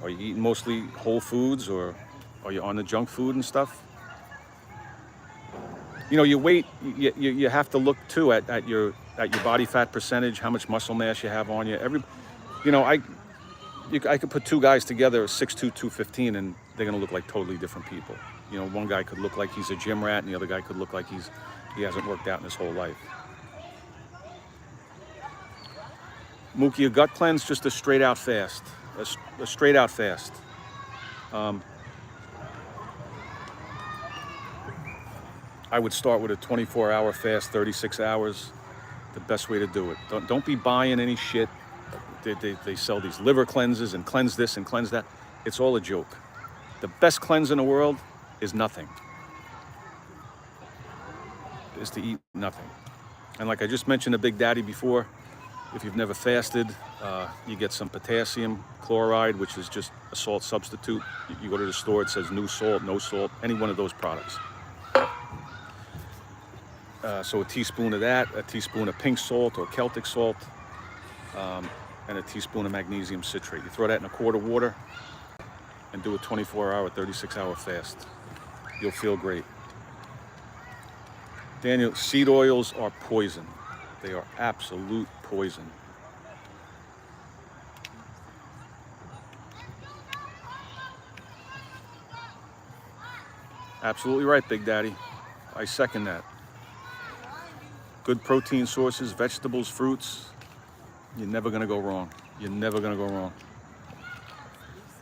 Are you eating mostly whole foods, or are you on the junk food and stuff? You know, your weight, you have to look too at your body fat percentage, how much muscle mass you have on you. I could put two guys together, 6'2", 215, and they're gonna look like totally different people. You know, one guy could look like he's a gym rat, and the other guy could look like he hasn't worked out in his whole life. Mookie, a gut cleanse, just a straight out fast. A straight out fast. I would start with a 24-hour fast, 36 hours. The best way to do it. Don't be buying any shit. They sell these liver cleanses and cleanse this and cleanse that. It's all a joke. The best cleanse in the world is nothing. Is to eat nothing. And like I just mentioned, a Big Daddy before, if you've never fasted, you get some potassium chloride, which is just a salt substitute. You go to the store, it says new salt, no salt, any one of those products. So a teaspoon of that, a teaspoon of pink salt or Celtic salt, and a teaspoon of magnesium citrate. You throw that in a quart of water and do a 24-hour, 36-hour fast. You'll feel great. Daniel, seed oils are poison. They are absolute poison. Absolutely right, Big Daddy. I second that. Good protein sources, vegetables, fruits. You're never gonna go wrong. You're never gonna go wrong.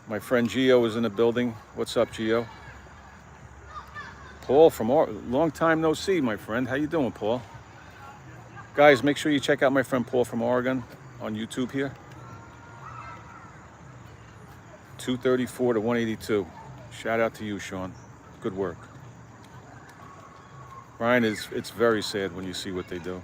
My friend Gio is in the building. What's up, Gio? Paul from long time no see, my friend. How you doing, Paul? Guys, make sure you check out my friend Paul from Oregon on YouTube here. 234 to 182. Shout out to you, Sean. Good work. Brian, it's very sad when you see what they do.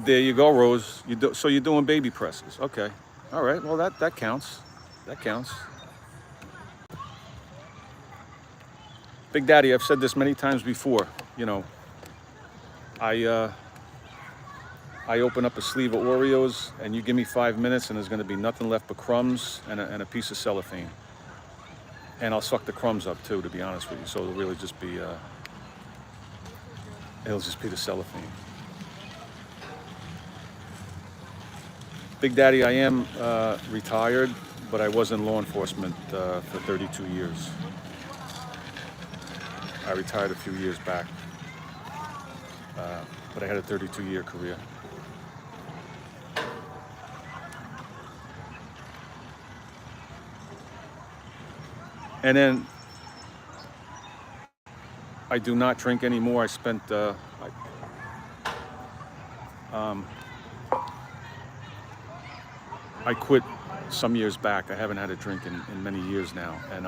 There you go, Rose. So you're doing baby presses. Okay. All right. Well, that counts. That counts. Big Daddy, I've said this many times before. You know, I open up a sleeve of Oreos, and you give me 5 minutes, and there's going to be nothing left but crumbs and a piece of cellophane. And I'll suck the crumbs up too, to be honest with you. So it'll really just be the cellophane. Big Daddy, I am retired, but I was in law enforcement for 32 years. I retired a few years back, but I had a 32-year career. And then I do not drink anymore. I spent, I quit some years back. I haven't had a drink in many years now. And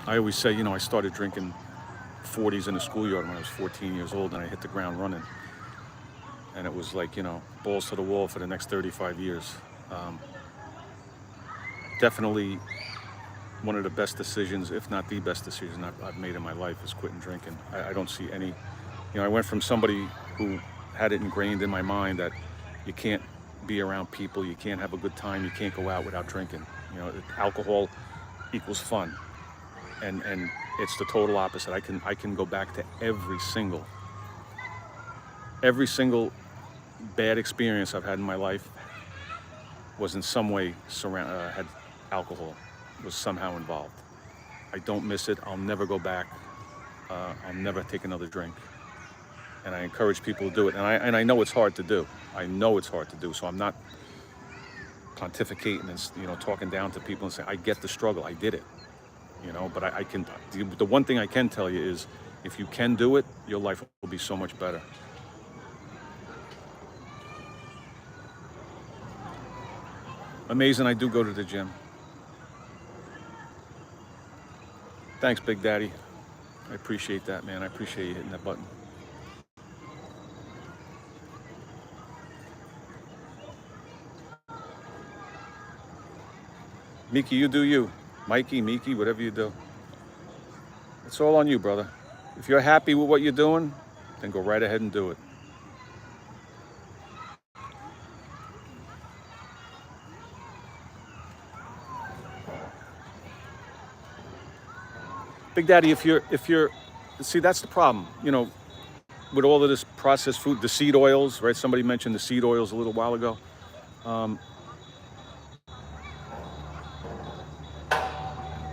I always say, you know, I started drinking 40s in the schoolyard when I was 14 years old, and I hit the ground running. And it was like, you know, balls to the wall for the next 35 years. Definitely one of the best decisions, if not the best decision I've made in my life, is quitting drinking. I don't see any, you know, I went from somebody who had it ingrained in my mind that you can't be around people, you can't have a good time, you can't go out without drinking. You know, alcohol equals fun. And it's the total opposite. I can go back to every single bad experience I've had in my life was in some way had alcohol, was somehow involved. I don't miss it. I'll never go back. I'll never take another drink. And I encourage people to do it. And I know it's hard to do. I know it's hard to do. So I'm not pontificating and, you know, talking down to people and saying, I get the struggle. I did it. You know, but I can, the one thing I can tell you is, if you can do it, your life will be so much better. Amazing, I do go to the gym. Thanks, Big Daddy. I appreciate that, man. I appreciate you hitting that button. Miki, you do you. Mikey, Miki, whatever you do. It's all on you, brother. If you're happy with what you're doing, then go right ahead and do it. Big Daddy, if you're, see, that's the problem, you know, with all of this processed food, the seed oils, right? Somebody mentioned the seed oils a little while ago.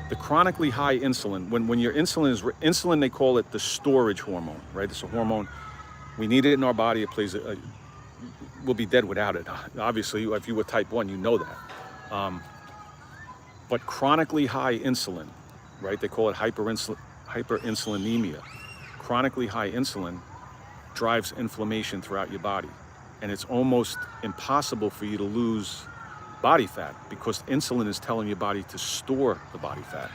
The chronically high insulin, when your insulin, they call it the storage hormone, right? It's a hormone. We need it in our body. It plays we'll be dead without it. Obviously, if you were type 1, you know that. But chronically high insulin, right? They call it hyperinsulinemia. Chronically high insulin drives inflammation throughout your body. And it's almost impossible for you to lose body fat, because insulin is telling your body to store the body fat.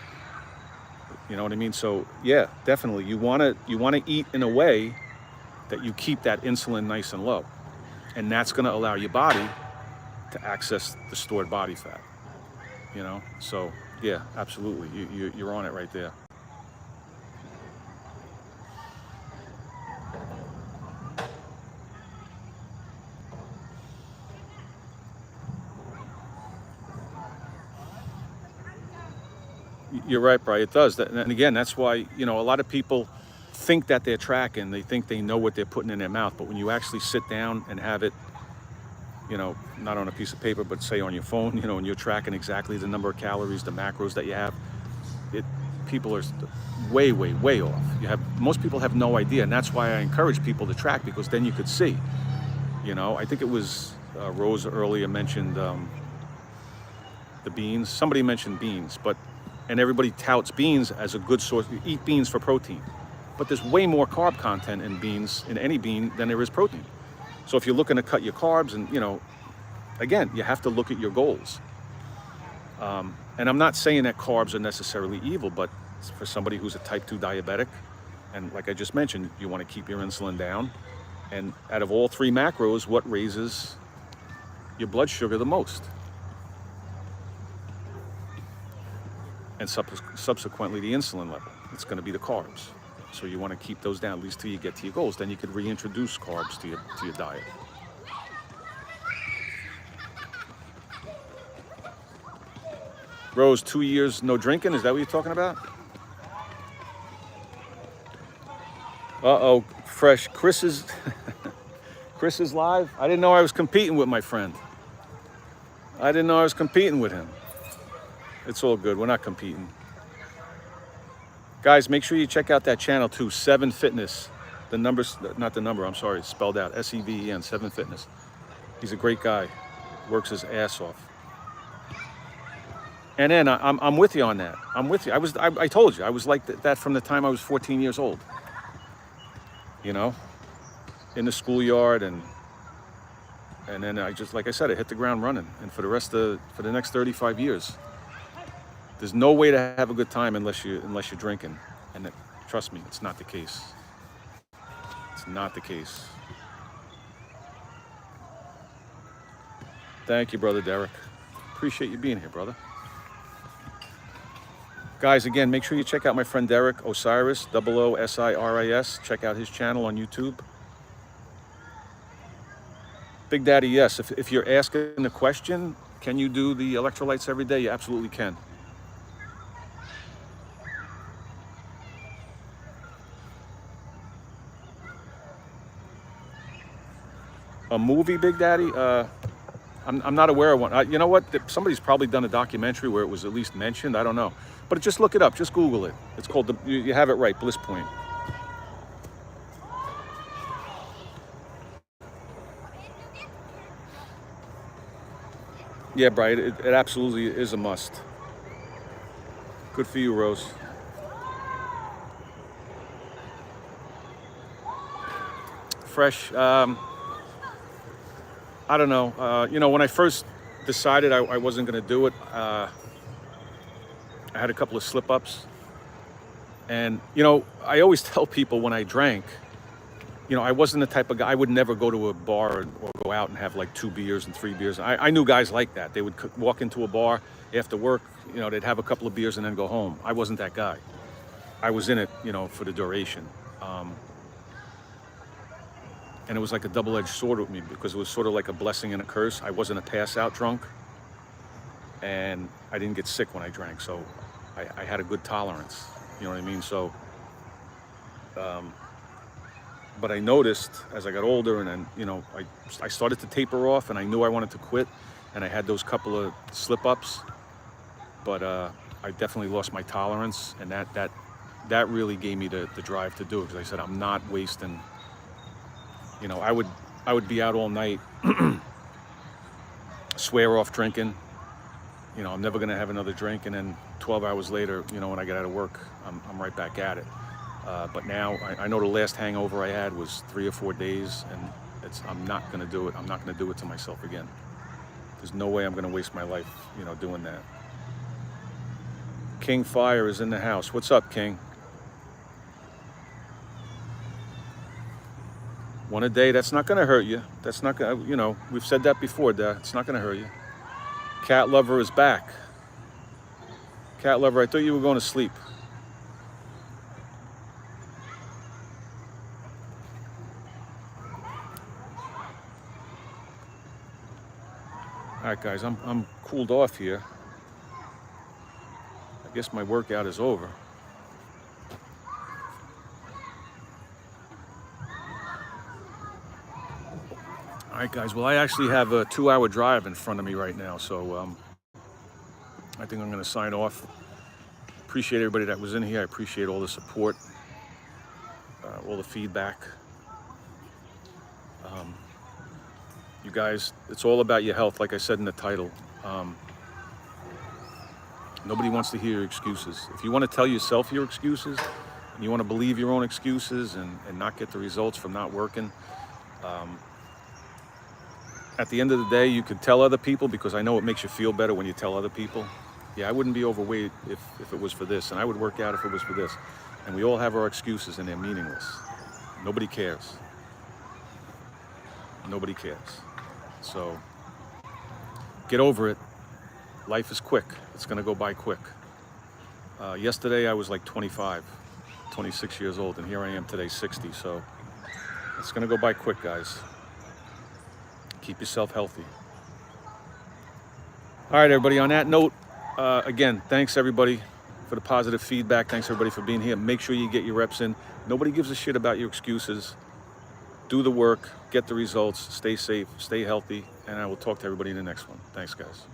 You know what I mean? So yeah, definitely you want to eat in a way that you keep that insulin nice and low, and that's going to allow your body to access the stored body fat. you know? So yeah, absolutely. You're on it right there. You're right, Brian. It does. And again, that's why, you know, a lot of people think that they're tracking. They think they know what they're putting in their mouth. But when you actually sit down and have it, you know, not on a piece of paper, but say on your phone, you know, and you're tracking exactly the number of calories, the macros that you have, people are way, way, way off. Most people have no idea. And that's why I encourage people to track, because then you could see, you know. I think it was Rose earlier mentioned the beans. Somebody mentioned beans, and everybody touts beans as a good source. You eat beans for protein, but there's way more carb content in beans, in any bean, than there is protein. So if you're looking to cut your carbs, and, you know, again, you have to look at your goals. And I'm not saying that carbs are necessarily evil, but for somebody who's a type 2 diabetic, and like I just mentioned, you want to keep your insulin down. And out of all three macros, what raises your blood sugar the most? And subsequently the insulin level. It's going to be the carbs. So you want to keep those down, at least till you get to your goals. Then you could reintroduce carbs to your diet. Rose, 2 years no drinking? Is that what you're talking about? Uh-oh, fresh. Chris is live? I didn't know I was competing with my friend. I didn't know I was competing with him. It's all good. We're not competing. Guys, make sure you check out that channel too, 7 Fitness. The number's, not the number, I'm sorry, it's spelled out, S-E-V-E-N, 7 Fitness. He's a great guy. Works his ass off. And then I'm with you on that. I'm with you. I told you, I was like that from the time I was 14 years old. You know, in the schoolyard, and then I just, like I said, I hit the ground running. And for the next 35 years, there's no way to have a good time unless you're drinking. And trust me, it's not the case. It's not the case. Thank you, Brother Derek. Appreciate you being here, brother. Guys, again, make sure you check out my friend Derek Osiris, OOSIRIS. Check out his channel on YouTube. Big Daddy, yes. If you're asking the question, can you do the electrolytes every day? You absolutely can. A movie, Big Daddy? I'm not aware of one. You know what? Somebody's probably done a documentary where it was at least mentioned. I don't know. But just look it up. Just Google it. It's called, you have it right, Bliss Point. Yeah, Brian, it absolutely is a must. Good for you, Rose. Fresh. I don't know. You know, when I first decided I wasn't going to do it, I had a couple of slip-ups. And, you know, I always tell people when I drank, you know, I wasn't the type of guy, I would never go to a bar or go out and have like 2 beers and 3 beers. I knew guys like that. They would walk into a bar after work, you know, they'd have a couple of beers and then go home. I wasn't that guy. I was in it, you know, for the duration. And it was like a double-edged sword with me, because it was sort of like a blessing and a curse. I wasn't a pass-out drunk, and I didn't get sick when I drank, so I had a good tolerance. You know what I mean? So, but I noticed as I got older, and then, you know, I started to taper off, and I knew I wanted to quit, and I had those couple of slip-ups, but I definitely lost my tolerance, and that really gave me the drive to do it, because I said, I'm not wasting. You know, I would be out all night, swear off drinking. You know, I'm never going to have another drink. And then 12 hours later, you know, when I get out of work, I'm right back at it. But now I know the last hangover I had was 3 or 4 days, and I'm not going to do it. I'm not going to do it to myself again. There's no way I'm going to waste my life, you know, doing that. King Fire is in the house. What's up, King? One a day, that's not going to hurt you. That's not going to, you know, we've said that before, Dad. It's not going to hurt you. Cat Lover is back. Cat lover, I thought you were going to sleep. All right, guys, I'm cooled off here. I guess my workout is over. All right, guys, well, I actually have a 2-hour drive in front of me right now, so I think I'm going to sign off. Appreciate everybody that was in here. I appreciate all the support, all the feedback. You guys, it's all about your health, like I said in the title. Nobody wants to hear your excuses. If you want to tell yourself your excuses, and you want to believe your own excuses and not get the results from not working, at the end of the day, you could tell other people, because I know it makes you feel better when you tell other people. Yeah, I wouldn't be overweight if it was for this, and I would work out if it was for this. And we all have our excuses, and they're meaningless. Nobody cares. Nobody cares. So get over it. Life is quick. It's going to go by quick. Yesterday I was like 25, 26 years old, and here I am today, 60. So it's going to go by quick, guys. Keep yourself healthy. All right, everybody, on that note, again, thanks everybody for the positive feedback. Thanks everybody for being here. Make sure you get your reps in. Nobody gives a shit about your excuses. Do the work, get the results, stay safe, stay healthy, and I will talk to everybody in the next one. Thanks, guys.